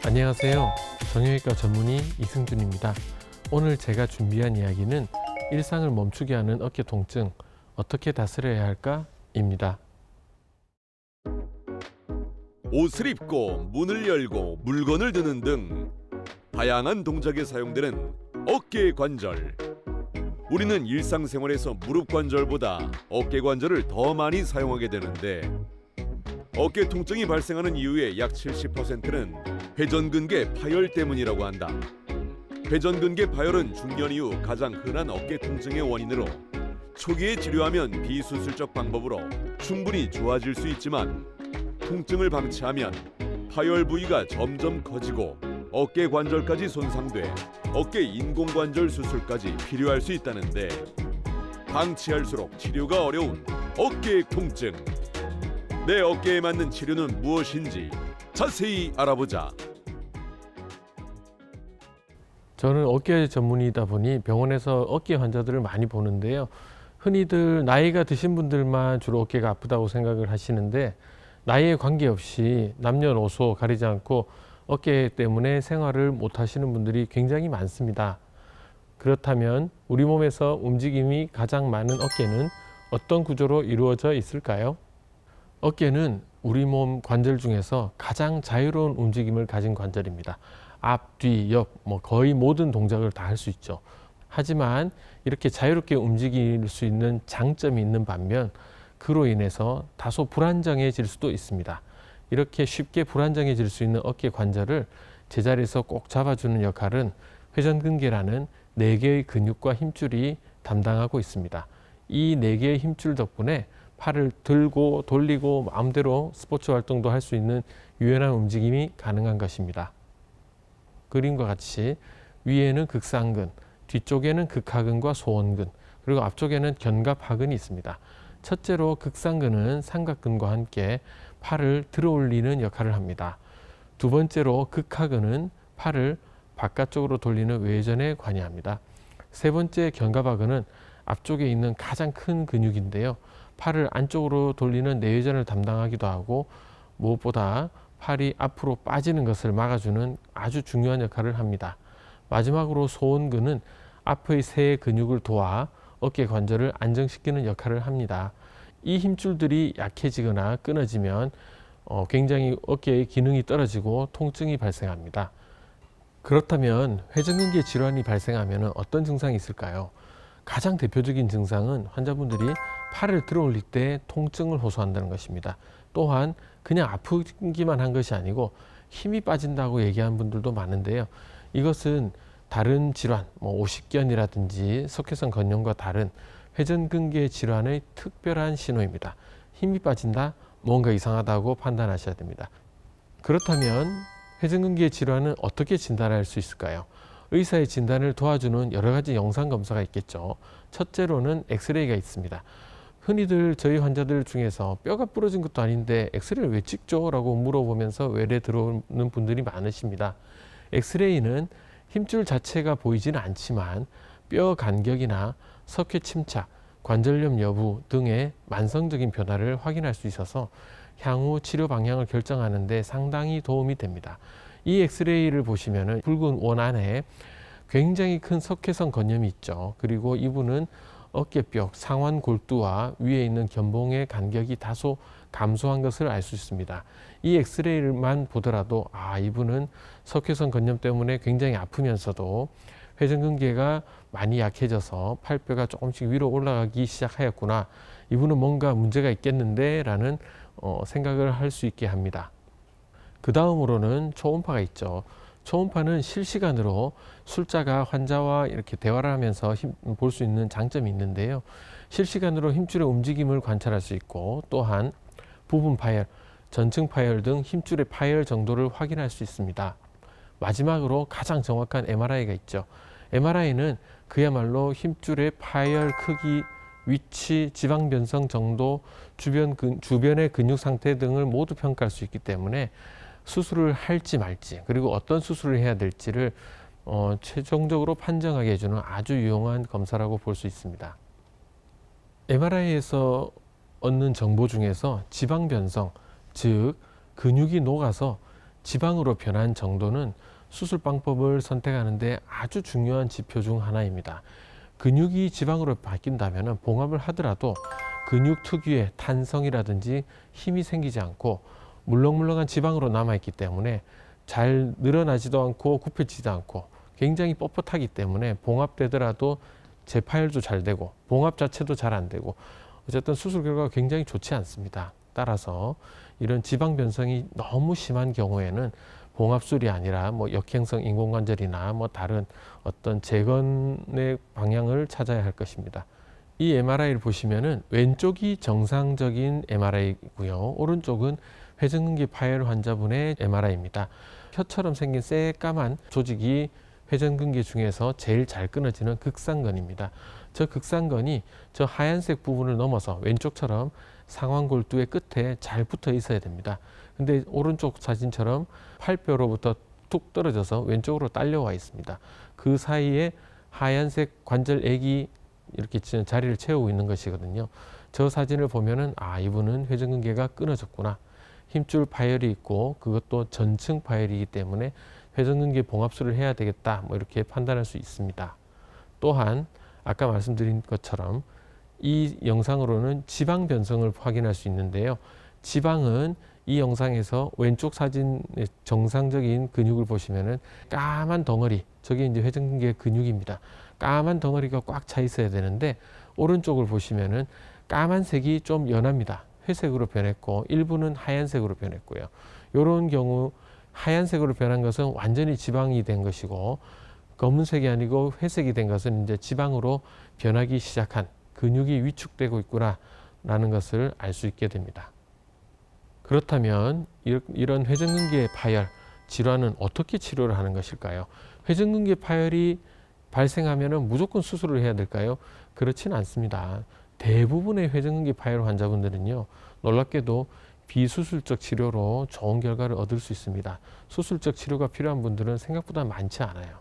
안녕하세요. 정형외과 전문의 이승준입니다. 오늘 제가 준비한 이야기는 일상을 멈추게 하는 어깨 통증, 어떻게 다스려야 할까?입니다. 옷을 입고 문을 열고 물건을 드는 등 다양한 동작에 사용되는 어깨 관절. 우리는 일상생활에서 무릎 관절보다 어깨 관절을 더 많이 사용하게 되는데 어깨 통증이 발생하는 이유의 약 70%는 회전근개 파열 때문이라고 한다. 회전근개 파열은 중년 이후 가장 흔한 어깨 통증의 원인으로 초기에 치료하면 비수술적 방법으로 충분히 좋아질 수 있지만 통증을 방치하면 파열 부위가 점점 커지고 어깨 관절까지 손상돼 어깨 인공관절 수술까지 필요할 수 있다는데 방치할수록 치료가 어려운 어깨 통증. 내 어깨에 맞는 치료는 무엇인지 자세히 알아보자. 저는 어깨 전문의이다 보니 병원에서 어깨 환자들을 많이 보는데요. 흔히들 나이가 드신 분들만 주로 어깨가 아프다고 생각을 하시는데 나이에 관계없이 남녀노소 가리지 않고 어깨 때문에 생활을 못 하시는 분들이 굉장히 많습니다. 그렇다면 우리 몸에서 움직임이 가장 많은 어깨는 어떤 구조로 이루어져 있을까요? 어깨는 우리 몸 관절 중에서 가장 자유로운 움직임을 가진 관절입니다. 앞, 뒤, 옆, 거의 모든 동작을 다 할 수 있죠. 하지만 이렇게 자유롭게 움직일 수 있는 장점이 있는 반면 그로 인해서 다소 불안정해질 수도 있습니다. 이렇게 쉽게 불안정해질 수 있는 어깨 관절을 제자리에서 꼭 잡아주는 역할은 회전근개라는 4개의 근육과 힘줄이 담당하고 있습니다. 이 4개의 힘줄 덕분에 팔을 들고 돌리고 마음대로 스포츠 활동도 할 수 있는 유연한 움직임이 가능한 것입니다. 그림과 같이 위에는 극상근, 뒤쪽에는 극하근과 소원근, 그리고 앞쪽에는 견갑하근이 있습니다. 첫째로 극상근은 삼각근과 함께 팔을 들어 올리는 역할을 합니다. 두 번째로 극하근은 팔을 바깥쪽으로 돌리는 외전에 관여합니다. 세 번째 견갑하근은 앞쪽에 있는 가장 큰 근육인데요. 팔을 안쪽으로 돌리는 내외전을 담당하기도 하고 무엇보다 팔이 앞으로 빠지는 것을 막아주는 아주 중요한 역할을 합니다. 마지막으로 소원근은 앞의 세 근육을 도와 어깨 관절을 안정시키는 역할을 합니다. 이 힘줄들이 약해지거나 끊어지면 굉장히 어깨의 기능이 떨어지고 통증이 발생합니다. 그렇다면 회전근개 질환이 발생하면 어떤 증상이 있을까요? 가장 대표적인 증상은 환자분들이 팔을 들어 올릴 때 통증을 호소한다는 것입니다. 또한 그냥 아프기만 한 것이 아니고 힘이 빠진다고 얘기하는 분들도 많은데요. 이것은 다른 질환, 오십견이라든지 석회성 건염과 다른 회전근개 질환의 특별한 신호입니다. 힘이 빠진다, 뭔가 이상하다고 판단하셔야 됩니다. 그렇다면 회전근개 질환은 어떻게 진단할 수 있을까요? 의사의 진단을 도와주는 여러 가지 영상 검사가 있겠죠. 첫째로는 엑스레이가 있습니다. 흔히들 저희 환자들 중에서 뼈가 부러진 것도 아닌데 엑스레이를 왜 찍죠? 라고 물어보면서 외래 들어오는 분들이 많으십니다. 엑스레이는 힘줄 자체가 보이지는 않지만 뼈 간격이나 석회 침착, 관절염 여부 등의 만성적인 변화를 확인할 수 있어서 향후 치료 방향을 결정하는 데 상당히 도움이 됩니다. 이 엑스레이를 보시면은 붉은 원 안에 굉장히 큰 석회성 건염이 있죠. 그리고 이분은 어깨뼈 상완 골두와 위에 있는 견봉의 간격이 다소 감소한 것을 알 수 있습니다. 이 엑스레이만 보더라도 이분은 석회성 건염 때문에 굉장히 아프면서도 회전근개가 많이 약해져서 팔뼈가 조금씩 위로 올라가기 시작하였구나. 이분은 뭔가 문제가 있겠는데 라는 생각을 할 수 있게 합니다. 그 다음으로는 초음파가 있죠. 초음파는 실시간으로 술자가 환자와 이렇게 대화를 하면서 볼 수 있는 장점이 있는데요. 실시간으로 힘줄의 움직임을 관찰할 수 있고 또한 부분 파열, 전층 파열 등 힘줄의 파열 정도를 확인할 수 있습니다. 마지막으로 가장 정확한 MRI가 있죠. MRI는 그야말로 힘줄의 파열 크기, 위치, 지방 변성 정도, 주변의 근육 상태 등을 모두 평가할 수 있기 때문에 수술을 할지 말지 그리고 어떤 수술을 해야 될지를 최종적으로 판정하게 해주는 아주 유용한 검사라고 볼 수 있습니다. MRI에서 얻는 정보 중에서 지방 변성, 즉 근육이 녹아서 지방으로 변한 정도는 수술 방법을 선택하는데 아주 중요한 지표 중 하나입니다. 근육이 지방으로 바뀐다면 봉합을 하더라도 근육 특유의 탄성이라든지 힘이 생기지 않고 물렁물렁한 지방으로 남아있기 때문에 잘 늘어나지도 않고 굽혀지지도 않고 굉장히 뻣뻣하기 때문에 봉합되더라도 재파열도 잘 되고 봉합 자체도 잘 안 되고 어쨌든 수술 결과가 굉장히 좋지 않습니다. 따라서 이런 지방 변성이 너무 심한 경우에는 봉합술이 아니라 뭐 역행성 인공관절이나 뭐 다른 어떤 재건의 방향을 찾아야 할 것입니다. 이 MRI를 보시면은 왼쪽이 정상적인 MRI이고요. 오른쪽은 회전근개 파열 환자분의 MRI입니다. 혀처럼 생긴 새까만 조직이 회전근개 중에서 제일 잘 끊어지는 극상근입니다. 저 극상근이 저 하얀색 부분을 넘어서 왼쪽처럼 상완골두의 끝에 잘 붙어 있어야 됩니다. 근데 오른쪽 사진처럼 팔뼈로부터 툭 떨어져서 왼쪽으로 딸려와 있습니다. 그 사이에 하얀색 관절액이 이렇게 자리를 채우고 있는 것이거든요. 저 사진을 보면은 아, 이분은 회전근개가 끊어졌구나. 힘줄 파열이 있고 그것도 전층 파열이기 때문에 회전근개 봉합술을 해야 되겠다. 뭐 이렇게 판단할 수 있습니다. 또한 아까 말씀드린 것처럼 이 영상으로는 지방 변성을 확인할 수 있는데요. 지방은 이 영상에서 왼쪽 사진의 정상적인 근육을 보시면은 까만 덩어리, 저게 이제 회전근개 근육입니다. 까만 덩어리가 꽉 차 있어야 되는데 오른쪽을 보시면은 까만색이 좀 연합니다. 회색으로 변했고 일부는 하얀색으로 변했고요. 이런 경우 하얀색으로 변한 것은 완전히 지방이 된 것이고 검은색이 아니고 회색이 된 것은 이제 지방으로 변하기 시작한 근육이 위축되고 있구나 라는 것을 알 수 있게 됩니다. 그렇다면 이런 회전근개 파열 질환은 어떻게 치료를 하는 것일까요? 회전근개 파열이 발생하면 무조건 수술을 해야 될까요? 그렇지는 않습니다. 대부분의 회전근개 파열 환자분들은요, 놀랍게도 비수술적 치료로 좋은 결과를 얻을 수 있습니다. 수술적 치료가 필요한 분들은 생각보다 많지 않아요.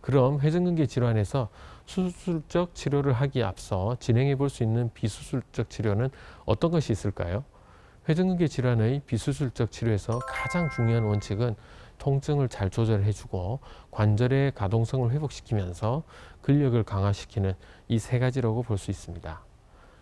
그럼 회전근개 질환에서 수술적 치료를 하기에 앞서 진행해 볼 수 있는 비수술적 치료는 어떤 것이 있을까요? 회전근개 질환의 비수술적 치료에서 가장 중요한 원칙은 통증을 잘 조절해주고 관절의 가동성을 회복시키면서 근력을 강화시키는 이 세 가지라고 볼 수 있습니다.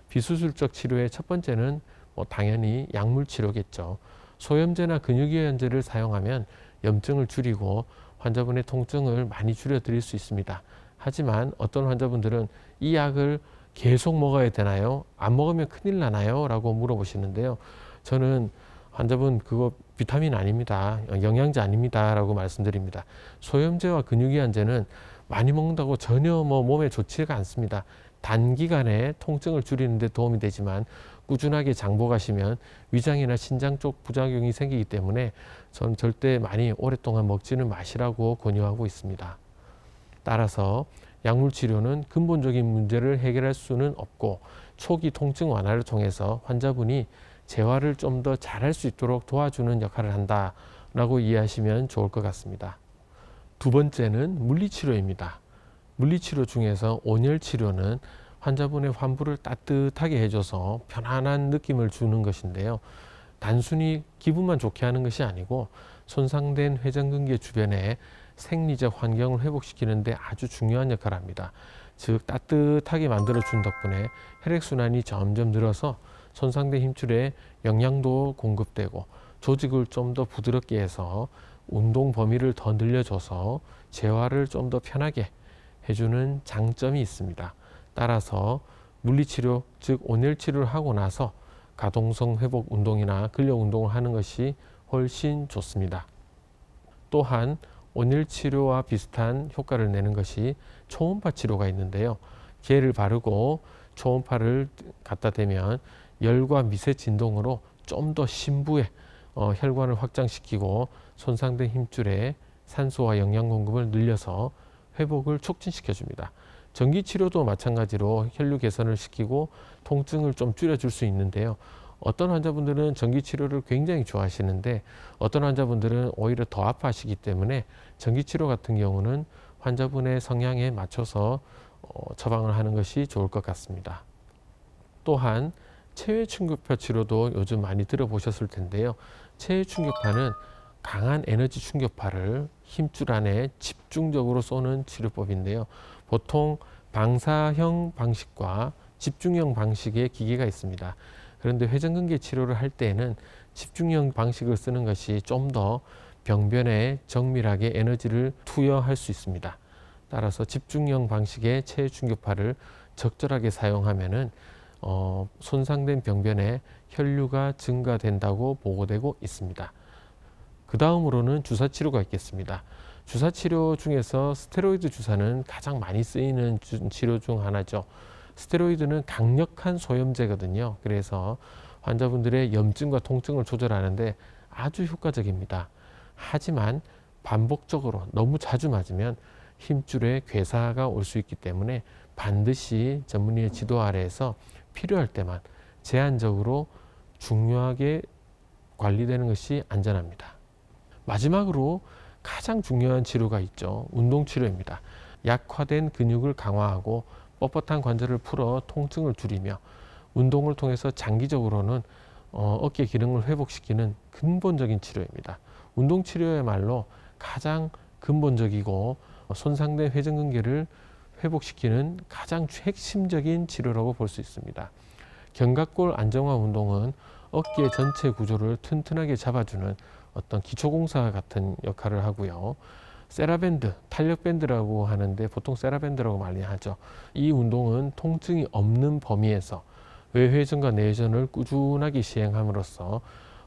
비수술적 치료의 첫 번째는 당연히 약물 치료겠죠. 소염제나 근육이완제를 사용하면 염증을 줄이고 환자분의 통증을 많이 줄여드릴 수 있습니다. 하지만 어떤 환자분들은 이 약을 계속 먹어야 되나요? 안 먹으면 큰일 나나요? 라고 물어보시는데요. 저는 환자분 그거 비타민 아닙니다. 영양제 아닙니다. 라고 말씀드립니다. 소염제와 근육이완제는 많이 먹는다고 전혀 몸에 좋지가 않습니다. 단기간에 통증을 줄이는 데 도움이 되지만 꾸준하게 장복하시면 위장이나 신장 쪽 부작용이 생기기 때문에 저는 절대 많이 오랫동안 먹지는 마시라고 권유하고 있습니다. 따라서 약물 치료는 근본적인 문제를 해결할 수는 없고 초기 통증 완화를 통해서 환자분이 재활을 좀 더 잘할 수 있도록 도와주는 역할을 한다라고 이해하시면 좋을 것 같습니다. 두 번째는 물리치료입니다. 물리치료 중에서 온열치료는 환자분의 환부를 따뜻하게 해줘서 편안한 느낌을 주는 것인데요. 단순히 기분만 좋게 하는 것이 아니고 손상된 회전근개 주변에 생리적 환경을 회복시키는 데 아주 중요한 역할을 합니다. 즉 따뜻하게 만들어준 덕분에 혈액순환이 점점 늘어서 손상된 힘줄에 영양도 공급되고 조직을 좀 더 부드럽게 해서 운동 범위를 더 늘려줘서 재활을 좀 더 편하게 해주는 장점이 있습니다. 따라서 물리치료, 즉 온열치료를 하고 나서 가동성 회복 운동이나 근력 운동을 하는 것이 훨씬 좋습니다. 또한 온열치료와 비슷한 효과를 내는 것이 초음파 치료가 있는데요. 개를 바르고 초음파를 갖다 대면 열과 미세 진동으로 좀 더 심부에 혈관을 확장시키고 손상된 힘줄에 산소와 영양 공급을 늘려서 회복을 촉진시켜 줍니다. 전기치료도 마찬가지로 혈류 개선을 시키고 통증을 좀 줄여줄 수 있는데요. 어떤 환자분들은 전기치료를 굉장히 좋아하시는데 어떤 환자분들은 오히려 더 아파하시기 때문에 전기치료 같은 경우는 환자분의 성향에 맞춰서 처방을 하는 것이 좋을 것 같습니다. 또한 체외충격파 치료도 요즘 많이 들어보셨을 텐데요. 체외충격파는 강한 에너지 충격파를 힘줄 안에 집중적으로 쏘는 치료법인데요. 보통 방사형 방식과 집중형 방식의 기계가 있습니다. 그런데 회전근개 치료를 할 때에는 집중형 방식을 쓰는 것이 좀 더 병변에 정밀하게 에너지를 투여할 수 있습니다. 따라서 집중형 방식의 체외 충격파를 적절하게 사용하면은 손상된 병변에 혈류가 증가된다고 보고되고 있습니다. 그 다음으로는 주사 치료가 있겠습니다. 주사 치료 중에서 스테로이드 주사는 가장 많이 쓰이는 치료 중 하나죠. 스테로이드는 강력한 소염제거든요. 그래서 환자분들의 염증과 통증을 조절하는데 아주 효과적입니다. 하지만 반복적으로 너무 자주 맞으면 힘줄에 괴사가 올 수 있기 때문에 반드시 전문의의 지도 아래에서 필요할 때만 제한적으로 중요하게 관리되는 것이 안전합니다. 마지막으로 가장 중요한 치료가 있죠. 운동치료입니다. 약화된 근육을 강화하고 뻣뻣한 관절을 풀어 통증을 줄이며 운동을 통해서 장기적으로는 어깨 기능을 회복시키는 근본적인 치료입니다. 운동치료야말로 가장 근본적이고 손상된 회전근개를 회복시키는 가장 핵심적인 치료라고 볼 수 있습니다. 견갑골 안정화 운동은 어깨 전체 구조를 튼튼하게 잡아주는 어떤 기초공사 같은 역할을 하고요. 세라밴드, 탄력밴드라고 하는데 보통 세라밴드라고 많이 하죠. 이 운동은 통증이 없는 범위에서 외회전과 내회전을 꾸준하게 시행함으로써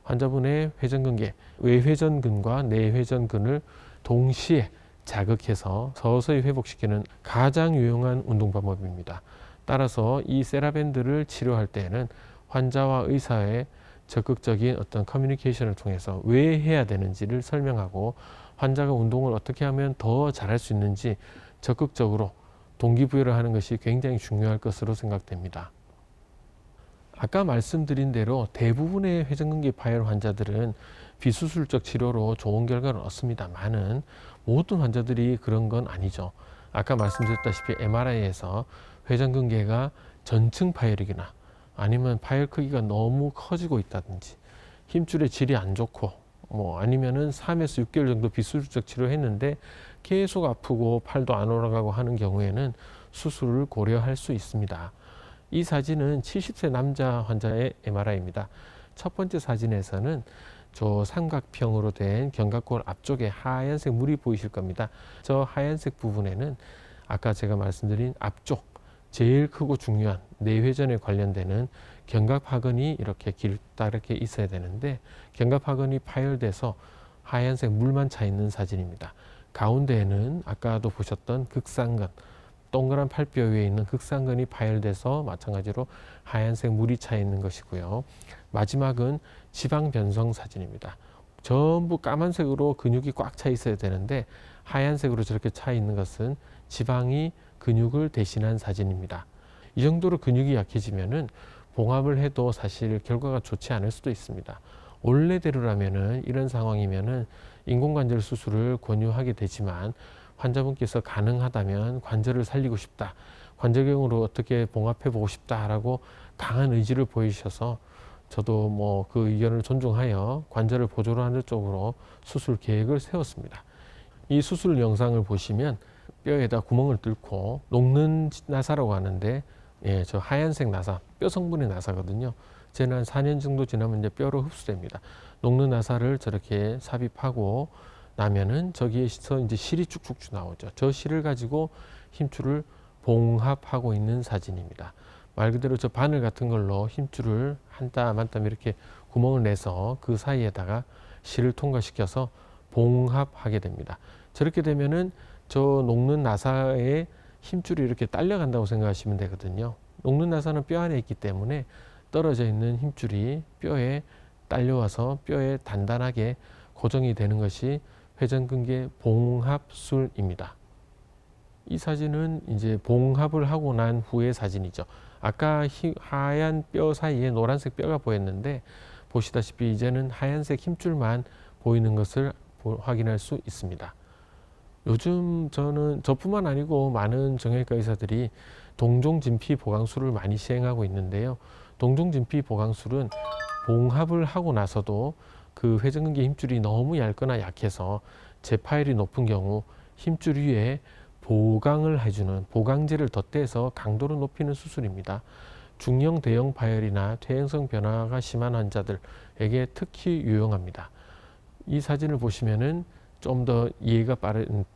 환자분의 회전근개, 외회전근과 내회전근을 동시에 자극해서 서서히 회복시키는 가장 유용한 운동 방법입니다. 따라서 이 세라밴드를 치료할 때에는 환자와 의사의 적극적인 어떤 커뮤니케이션을 통해서 왜 해야 되는지를 설명하고 환자가 운동을 어떻게 하면 더 잘할 수 있는지 적극적으로 동기부여를 하는 것이 굉장히 중요할 것으로 생각됩니다. 아까 말씀드린 대로 대부분의 회전근개 파열 환자들은 비수술적 치료로 좋은 결과를 얻습니다만은 모든 환자들이 그런 건 아니죠. 아까 말씀드렸다시피 MRI에서 회전근개가 전층 파열이거나 아니면 파열 크기가 너무 커지고 있다든지 힘줄의 질이 안 좋고 아니면은 3에서 6개월 정도 비수술적 치료했는데 계속 아프고 팔도 안 올라가고 하는 경우에는 수술을 고려할 수 있습니다. 이 사진은 70세 남자 환자의 MRI입니다. 첫 번째 사진에서는 저 삼각형으로 된 견갑골 앞쪽에 하얀색 물이 보이실 겁니다. 저 하얀색 부분에는 아까 제가 말씀드린 앞쪽 제일 크고 중요한 내회전에 관련되는 견갑하근이 이렇게 길다랗게 있어야 되는데 견갑하근이 파열돼서 하얀색 물만 차 있는 사진입니다. 가운데에는 아까도 보셨던 극상근, 동그란 팔뼈 위에 있는 극상근이 파열돼서 마찬가지로 하얀색 물이 차 있는 것이고요. 마지막은 지방 변성 사진입니다. 전부 까만색으로 근육이 꽉 차 있어야 되는데 하얀색으로 저렇게 차 있는 것은 지방이 근육을 대신한 사진입니다. 이 정도로 근육이 약해지면은 봉합을 해도 사실 결과가 좋지 않을 수도 있습니다. 원래대로라면은 이런 상황이면은 인공관절 수술을 권유하게 되지만 환자분께서 가능하다면 관절을 살리고 싶다, 관절경으로 어떻게 봉합해 보고 싶다라고 강한 의지를 보이셔서 저도 그 의견을 존중하여 관절을 보조로 하는 쪽으로 수술 계획을 세웠습니다. 이 수술 영상을 보시면 뼈에다 구멍을 뚫고 녹는 나사라고 하는데 저 하얀색 나사, 뼈 성분의 나사거든요. 쟤는 한 4년 정도 지나면 이제 뼈로 흡수됩니다. 녹는 나사를 저렇게 삽입하고 나면은 저기에서 이제 실이 쭉쭉 나오죠. 저 실을 가지고 힘줄을 봉합하고 있는 사진입니다. 말 그대로 저 바늘 같은 걸로 힘줄을 한 땀 한 땀 이렇게 구멍을 내서 그 사이에다가 실을 통과시켜서 봉합하게 됩니다. 저렇게 되면은 저 녹는 나사에 힘줄이 이렇게 딸려간다고 생각하시면 되거든요. 녹는 나사는 뼈 안에 있기 때문에 떨어져 있는 힘줄이 뼈에 딸려와서 뼈에 단단하게 고정이 되는 것이 회전근개 봉합술입니다. 이 사진은 이제 봉합을 하고 난 후의 사진이죠. 아까 하얀 뼈 사이에 노란색 뼈가 보였는데 보시다시피 이제는 하얀색 힘줄만 보이는 것을 확인할 수 있습니다. 요즘 저뿐만 아니고 많은 정형외과 의사들이 동종진피 보강술을 많이 시행하고 있는데요. 동종진피 보강술은 봉합을 하고 나서도 그 회전근개 힘줄이 너무 얇거나 약해서 재파열이 높은 경우 힘줄 위에 보강을 해주는 보강제를 덧대서 강도를 높이는 수술입니다. 중형 대형 파열이나 퇴행성 변화가 심한 환자들에게 특히 유용합니다. 이 사진을 보시면은 좀 더 이해가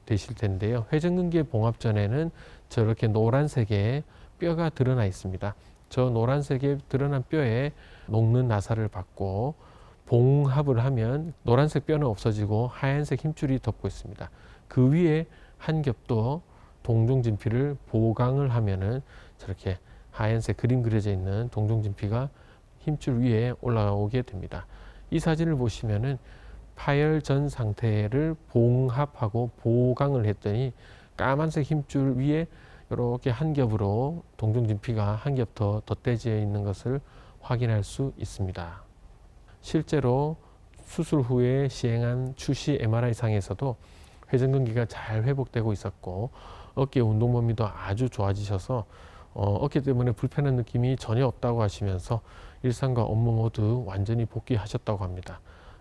되실 텐데요. 회전근개 봉합 전에는 저렇게 노란색의 뼈가 드러나 있습니다. 저 노란색에 드러난 뼈에 녹는 나사를 받고 봉합을 하면 노란색 뼈는 없어지고 하얀색 힘줄이 덮고 있습니다. 그 위에 한 겹 더 동종진피를 보강을 하면은 저렇게 하얀색 그림 그려져 있는 동종진피가 힘줄 위에 올라오게 됩니다. 이 사진을 보시면은 파열 전 상태를 봉합하고 보강을 했더니 까만색 힘줄 위에 이렇게 한 겹으로 동종진피가 한 겹 더 덧대져 있는 것을 확인할 수 있습니다. 실제로 수술 후에 시행한 추시 MRI상에서도 회전근개가 잘 회복되고 있었고 어깨 운동 범위도 아주 좋아지셔서 어깨 때문에 불편한 느낌이 전혀 없다고 하시면서 일상과 업무 모두 완전히 복귀하셨다고 합니다.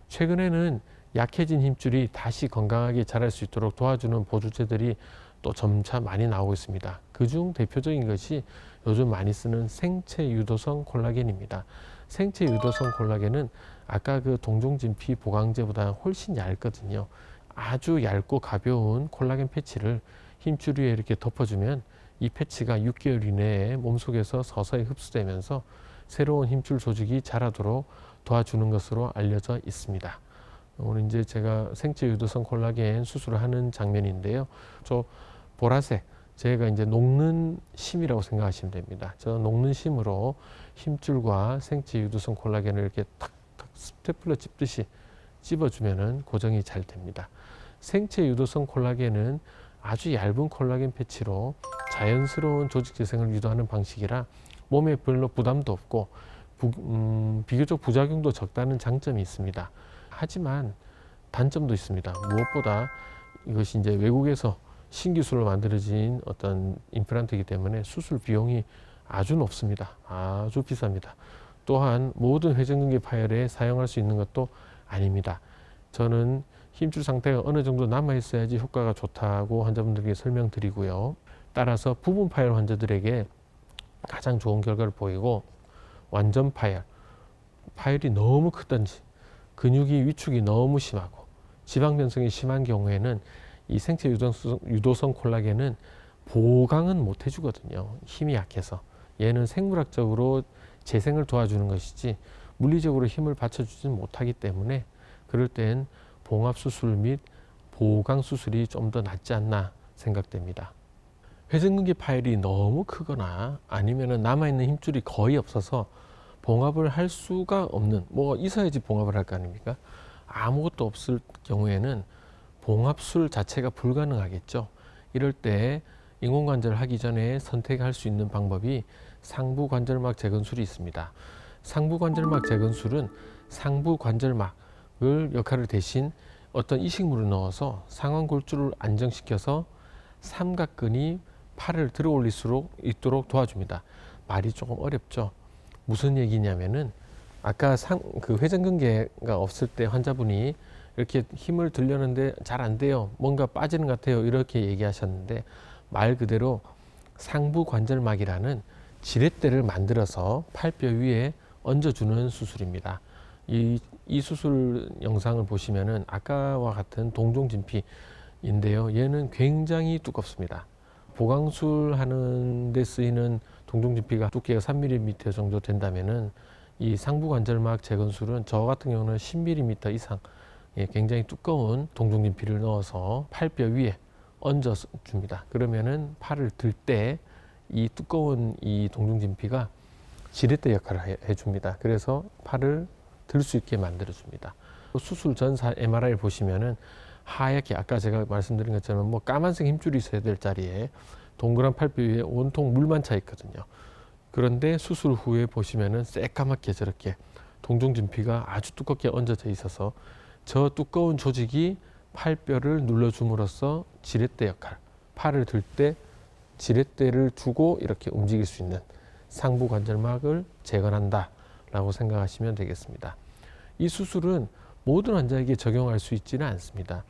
최근에는 약해진 힘줄이 다시 건강하게 자랄 수 있도록 도와주는 보조제들이 또 점차 많이 나오고 있습니다. 그중 대표적인 것이 요즘 많이 쓰는 생체 유도성 콜라겐입니다. 생체 유도성 콜라겐은 아까 그 동종진피 보강제보다 훨씬 얇거든요. 아주 얇고 가벼운 콜라겐 패치를 힘줄 위에 이렇게 덮어주면 이 패치가 6개월 이내에 몸속에서 서서히 흡수되면서 새로운 힘줄 조직이 자라도록 도와주는 것으로 알려져 있습니다. 오늘 이제 제가 생체 유도성 콜라겐 수술을 하는 장면인데요. 저 보라색, 제가 이제 녹는 심이라고 생각하시면 됩니다. 저 녹는 심으로 힘줄과 생체 유도성 콜라겐을 이렇게 탁탁 스테플러 찝듯이 찝어주면은 고정이 잘 됩니다. 생체 유도성 콜라겐은 아주 얇은 콜라겐 패치로 자연스러운 조직 재생을 유도하는 방식이라 몸에 별로 부담도 없고 비교적 부작용도 적다는 장점이 있습니다. 하지만 단점도 있습니다. 무엇보다 이것이 이제 외국에서 신기술로 만들어진 어떤 임플란트이기 때문에 수술 비용이 아주 높습니다. 아주 비쌉니다. 또한 모든 회전근개 파열에 사용할 수 있는 것도 아닙니다. 저는 힘줄 상태가 어느 정도 남아 있어야지 효과가 좋다고 환자분들에게 설명드리고요. 따라서 부분 파열 환자들에게 가장 좋은 결과를 보이고 완전 파열, 파열이 너무 크든지 근육이 위축이 너무 심하고 지방 변성이 심한 경우에는 이 생체 유도성 콜라겐은 보강은 못 해주거든요. 힘이 약해서. 얘는 생물학적으로 재생을 도와주는 것이지 물리적으로 힘을 받쳐주지는 못하기 때문에 그럴 땐 봉합수술 및 보강수술이 좀 더 낫지 않나 생각됩니다. 회전근개 파열이 너무 크거나 아니면 남아있는 힘줄이 거의 없어서 봉합을 할 수가 없는, 뭐 있어야지 봉합을 할 거 아닙니까? 아무것도 없을 경우에는 봉합술 자체가 불가능하겠죠. 이럴 때 인공관절을 하기 전에 선택할 수 있는 방법이 상부관절막 재건술이 있습니다. 상부관절막 재건술은 상부관절막을 역할을 대신 어떤 이식물을 넣어서 상완골주를 안정시켜서 삼각근이 팔을 들어 올릴 수 있도록 도와줍니다. 말이 조금 어렵죠. 무슨 얘기냐면은 아까 그 회전근개가 없을 때 환자분이 이렇게 힘을 들려는데 잘 안 돼요. 뭔가 빠지는 것 같아요. 이렇게 얘기하셨는데 말 그대로 상부관절막이라는 지렛대를 만들어서 팔뼈 위에 얹어주는 수술입니다. 이 수술 영상을 보시면은 아까와 같은 동종진피인데요. 얘는 굉장히 두껍습니다. 보강술 하는 데 쓰이는 동종진피가 두께가 3mm 정도 된다면은 이 상부관절막 재건술은 저 같은 경우는 10mm 이상 굉장히 두꺼운 동종진피를 넣어서 팔뼈 위에 얹어 줍니다. 그러면은 팔을 들 때 이 두꺼운 이 동종진피가 지렛대 역할을 해줍니다. 그래서 팔을 들 수 있게 만들어 줍니다. 수술 전 MRI를 보시면은 하얗게 아까 제가 말씀드린 것처럼 뭐 까만색 힘줄이 있어야 될 자리에 동그란 팔뼈 위에 온통 물만 차 있거든요. 그런데 수술 후에 보시면은 새까맣게 저렇게 동종진피가 아주 두껍게 얹어져 있어서 저 두꺼운 조직이 팔뼈를 눌러줌으로써 지렛대 역할, 팔을 들 때 지렛대를 주고 이렇게 움직일 수 있는 상부관절막을 재건한다 라고 생각하시면 되겠습니다. 이 수술은 모든 환자에게 적용할 수 있지는 않습니다.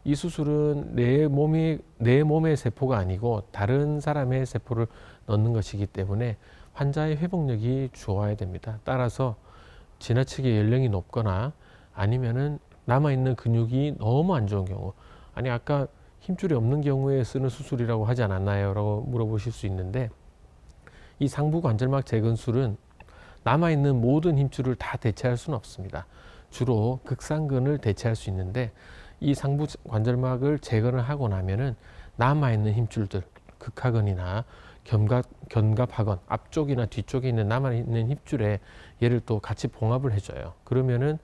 이 수술은 내 몸의 세포가 아니고 다른 사람의 세포를 넣는 것이기 때문에 환자의 회복력이 좋아야 됩니다. 따라서 지나치게 연령이 높거나 아니면은 남아있는 근육이 너무 안 좋은 경우, 아니 아까 힘줄이 없는 경우에 쓰는 수술이라고 하지 않았나요? 라고 물어보실 수 있는데, 이 상부 관절막 재건술은 남아있는 모든 힘줄을 다 대체할 수는 없습니다. 주로 극상근을 대체할 수 있는데, 이 상부 관절막을 재건을 하고 나면은 남아있는 힘줄들, 극하근이나 견갑하근, 앞쪽이나 뒤쪽에 있는 남아있는 힘줄에 얘를 또 같이 봉합을 해줘요. 그러면은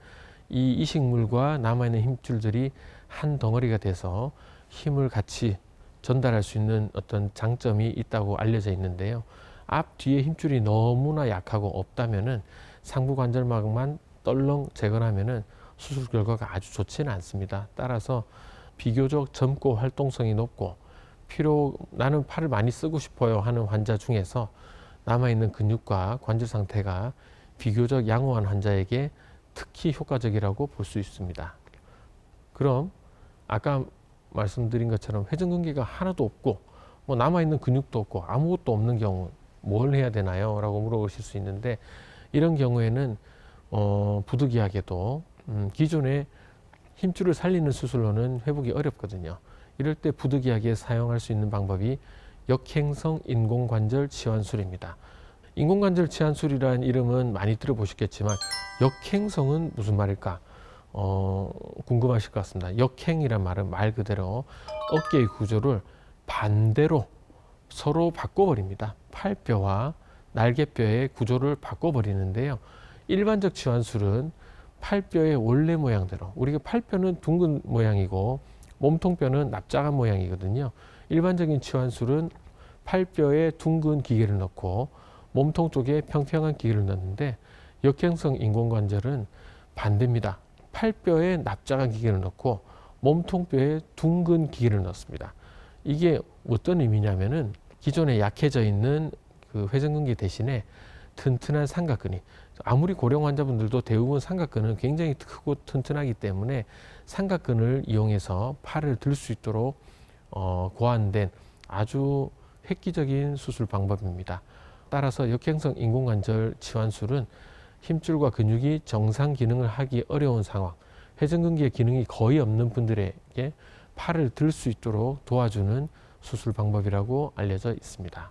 이 이식물과 남아있는 힘줄들이 한 덩어리가 돼서 힘을 같이 전달할 수 있는 어떤 장점이 있다고 알려져 있는데요. 앞 뒤에 힘줄이 너무나 약하고 없다면은 상부 관절막만 떨렁 재건하면은 수술 결과가 아주 좋지는 않습니다. 따라서 비교적 젊고 활동성이 높고 나는 팔을 많이 쓰고 싶어요 하는 환자 중에서 남아있는 근육과 관절 상태가 비교적 양호한 환자에게 특히 효과적이라고 볼 수 있습니다. 그럼 아까 말씀드린 것처럼 회전근개가 하나도 없고 뭐 남아있는 근육도 없고 아무것도 없는 경우 뭘 해야 되나요? 라고 물어보실 수 있는데, 이런 경우에는 부득이하게도 기존의 힘줄을 살리는 수술로는 회복이 어렵거든요. 이럴 때 부득이하게 사용할 수 있는 방법이 역행성 인공관절 치환술입니다. 인공관절 치환술이라는 이름은 많이 들어보셨겠지만 역행성은 무슨 말일까? 궁금하실 것 같습니다. 역행이란 말은 말 그대로 어깨의 구조를 반대로 서로 바꿔버립니다. 팔뼈와 날개뼈의 구조를 바꿔버리는데요. 일반적 치환술은 팔뼈의 원래 모양대로, 우리가 팔뼈는 둥근 모양이고 몸통뼈는 납작한 모양이거든요. 일반적인 치환술은 팔뼈에 둥근 기계를 넣고 몸통 쪽에 평평한 기계를 넣는데, 역행성 인공관절은 반대입니다. 팔뼈에 납작한 기계를 넣고 몸통뼈에 둥근 기계를 넣습니다. 이게 어떤 의미냐면은 기존에 약해져 있는 그 회전근개 대신에 튼튼한 삼각근이, 아무리 고령 환자분들도 대부분 삼각근은 굉장히 크고 튼튼하기 때문에 삼각근을 이용해서 팔을 들 수 있도록 고안된 아주 획기적인 수술 방법입니다. 따라서 역행성 인공관절 치환술은 힘줄과 근육이 정상 기능을 하기 어려운 상황, 회전근개의 기능이 거의 없는 분들에게 팔을 들 수 있도록 도와주는 수술 방법이라고 알려져 있습니다.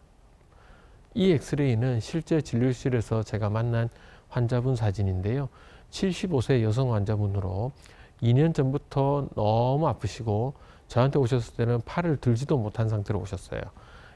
이 엑스레이는 실제 진료실에서 제가 만난 환자분 사진인데요. 75세 여성 환자분으로 2년 전부터 너무 아프시고 저한테 오셨을 때는 팔을 들지도 못한 상태로 오셨어요.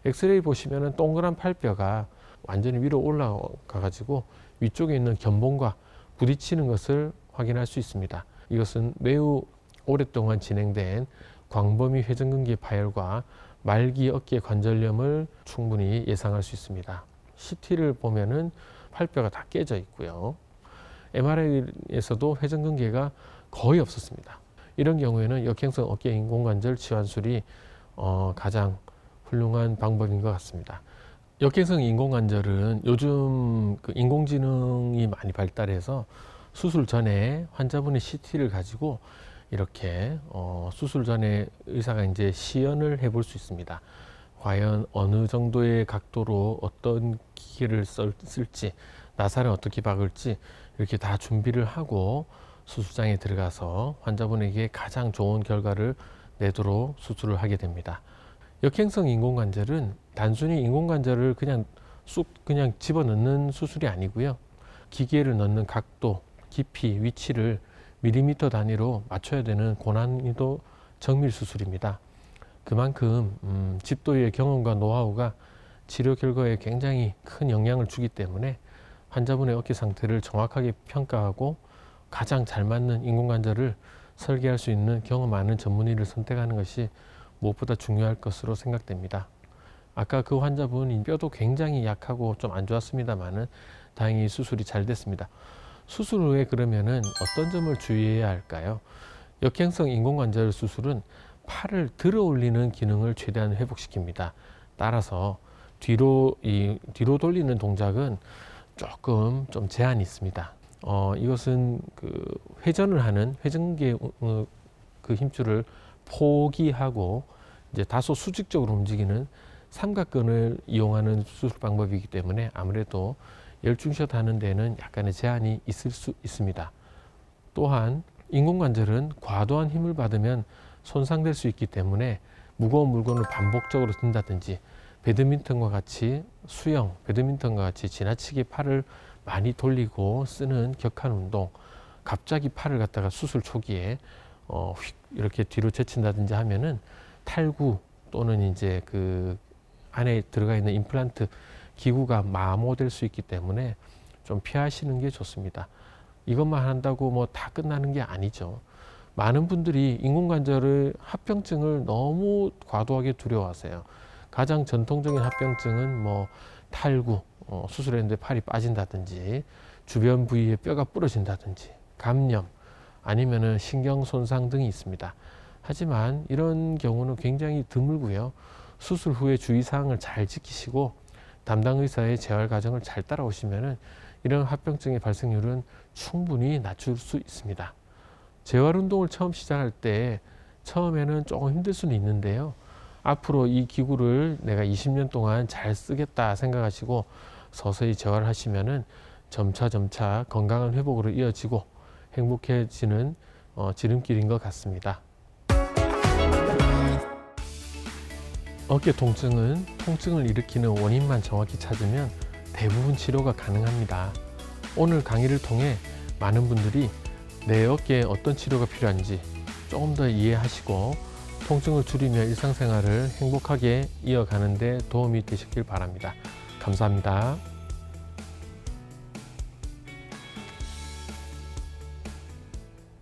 엑스레이 보시면은 동그란 팔뼈가 완전히 위로 올라가 가지고 위쪽에 있는 견봉과 부딪히는 것을 확인할 수 있습니다. 이것은 매우 오랫동안 진행된 광범위 회전근개 파열과 말기 어깨 관절염을 충분히 예상할 수 있습니다. CT를 보면은 팔뼈가 다 깨져 있고요. MRI에서도 회전근개가 거의 없었습니다. 이런 경우에는 역행성 어깨 인공관절 치환술이 가장 훌륭한 방법인 것 같습니다. 역행성 인공관절은 요즘 그 인공지능이 많이 발달해서 수술 전에 환자분의 CT를 가지고 이렇게 수술 전에 의사가 이제 시연을 해볼 수 있습니다. 과연 어느 정도의 각도로 어떤 기계를 쓸지, 나사를 어떻게 박을지 이렇게 다 준비를 하고 수술장에 들어가서 환자분에게 가장 좋은 결과를 내도록 수술을 하게 됩니다. 역행성 인공관절은 단순히 인공관절을 그냥 집어넣는 수술이 아니고요. 기계를 넣는 각도, 깊이, 위치를 밀리미터 단위로 맞춰야 되는 고난이도 정밀 수술입니다. 그만큼 집도의 경험과 노하우가 치료 결과에 굉장히 큰 영향을 주기 때문에 환자분의 어깨 상태를 정확하게 평가하고 가장 잘 맞는 인공관절을 설계할 수 있는 경험 많은 전문의를 선택하는 것이 무엇보다 중요할 것으로 생각됩니다. 아까 그 환자분이 뼈도 굉장히 약하고 좀 안 좋았습니다만은 다행히 수술이 잘 됐습니다. 수술 후에 그러면은 어떤 점을 주의해야 할까요? 역행성 인공관절 수술은 팔을 들어 올리는 기능을 최대한 회복시킵니다. 따라서 뒤로 돌리는 동작은 조금 좀 제한이 있습니다. 이것은 그 회전을 하는 회전계 그 힘줄을 포기하고 이제 다소 수직적으로 움직이는 삼각근을 이용하는 수술 방법이기 때문에 아무래도 열중샷 하는 데는 약간의 제한이 있을 수 있습니다. 또한 인공관절은 과도한 힘을 받으면 손상될 수 있기 때문에 무거운 물건을 반복적으로 든다든지 배드민턴과 같이 배드민턴과 같이 지나치게 팔을 많이 돌리고 쓰는 격한 운동, 갑자기 팔을 갖다가 수술 초기에 휙 이렇게 뒤로 제친다든지 하면은 탈구 또는 이제 그 안에 들어가 있는 임플란트 기구가 마모될 수 있기 때문에 좀 피하시는 게 좋습니다. 이것만 한다고 뭐 다 끝나는 게 아니죠. 많은 분들이 인공관절의 합병증을 너무 과도하게 두려워하세요. 가장 전통적인 합병증은 뭐 탈구, 수술했는데 팔이 빠진다든지 주변 부위에 뼈가 부러진다든지 감염 아니면은 신경 손상 등이 있습니다. 하지만 이런 경우는 굉장히 드물고요. 수술 후에 주의사항을 잘 지키시고 담당 의사의 재활 과정을 잘 따라오시면은 이런 합병증의 발생률은 충분히 낮출 수 있습니다. 재활 운동을 처음 시작할 때 처음에는 조금 힘들 수는 있는데요. 앞으로 이 기구를 내가 20년 동안 잘 쓰겠다 생각하시고 서서히 재활하시면은 점차 건강한 회복으로 이어지고 행복해지는 지름길인 것 같습니다. 어깨 통증은 통증을 일으키는 원인만 정확히 찾으면 대부분 치료가 가능합니다. 오늘 강의를 통해 많은 분들이 내 어깨에 어떤 치료가 필요한지 조금 더 이해하시고 통증을 줄이며 일상생활을 행복하게 이어가는 데 도움이 되셨길 바랍니다. 감사합니다.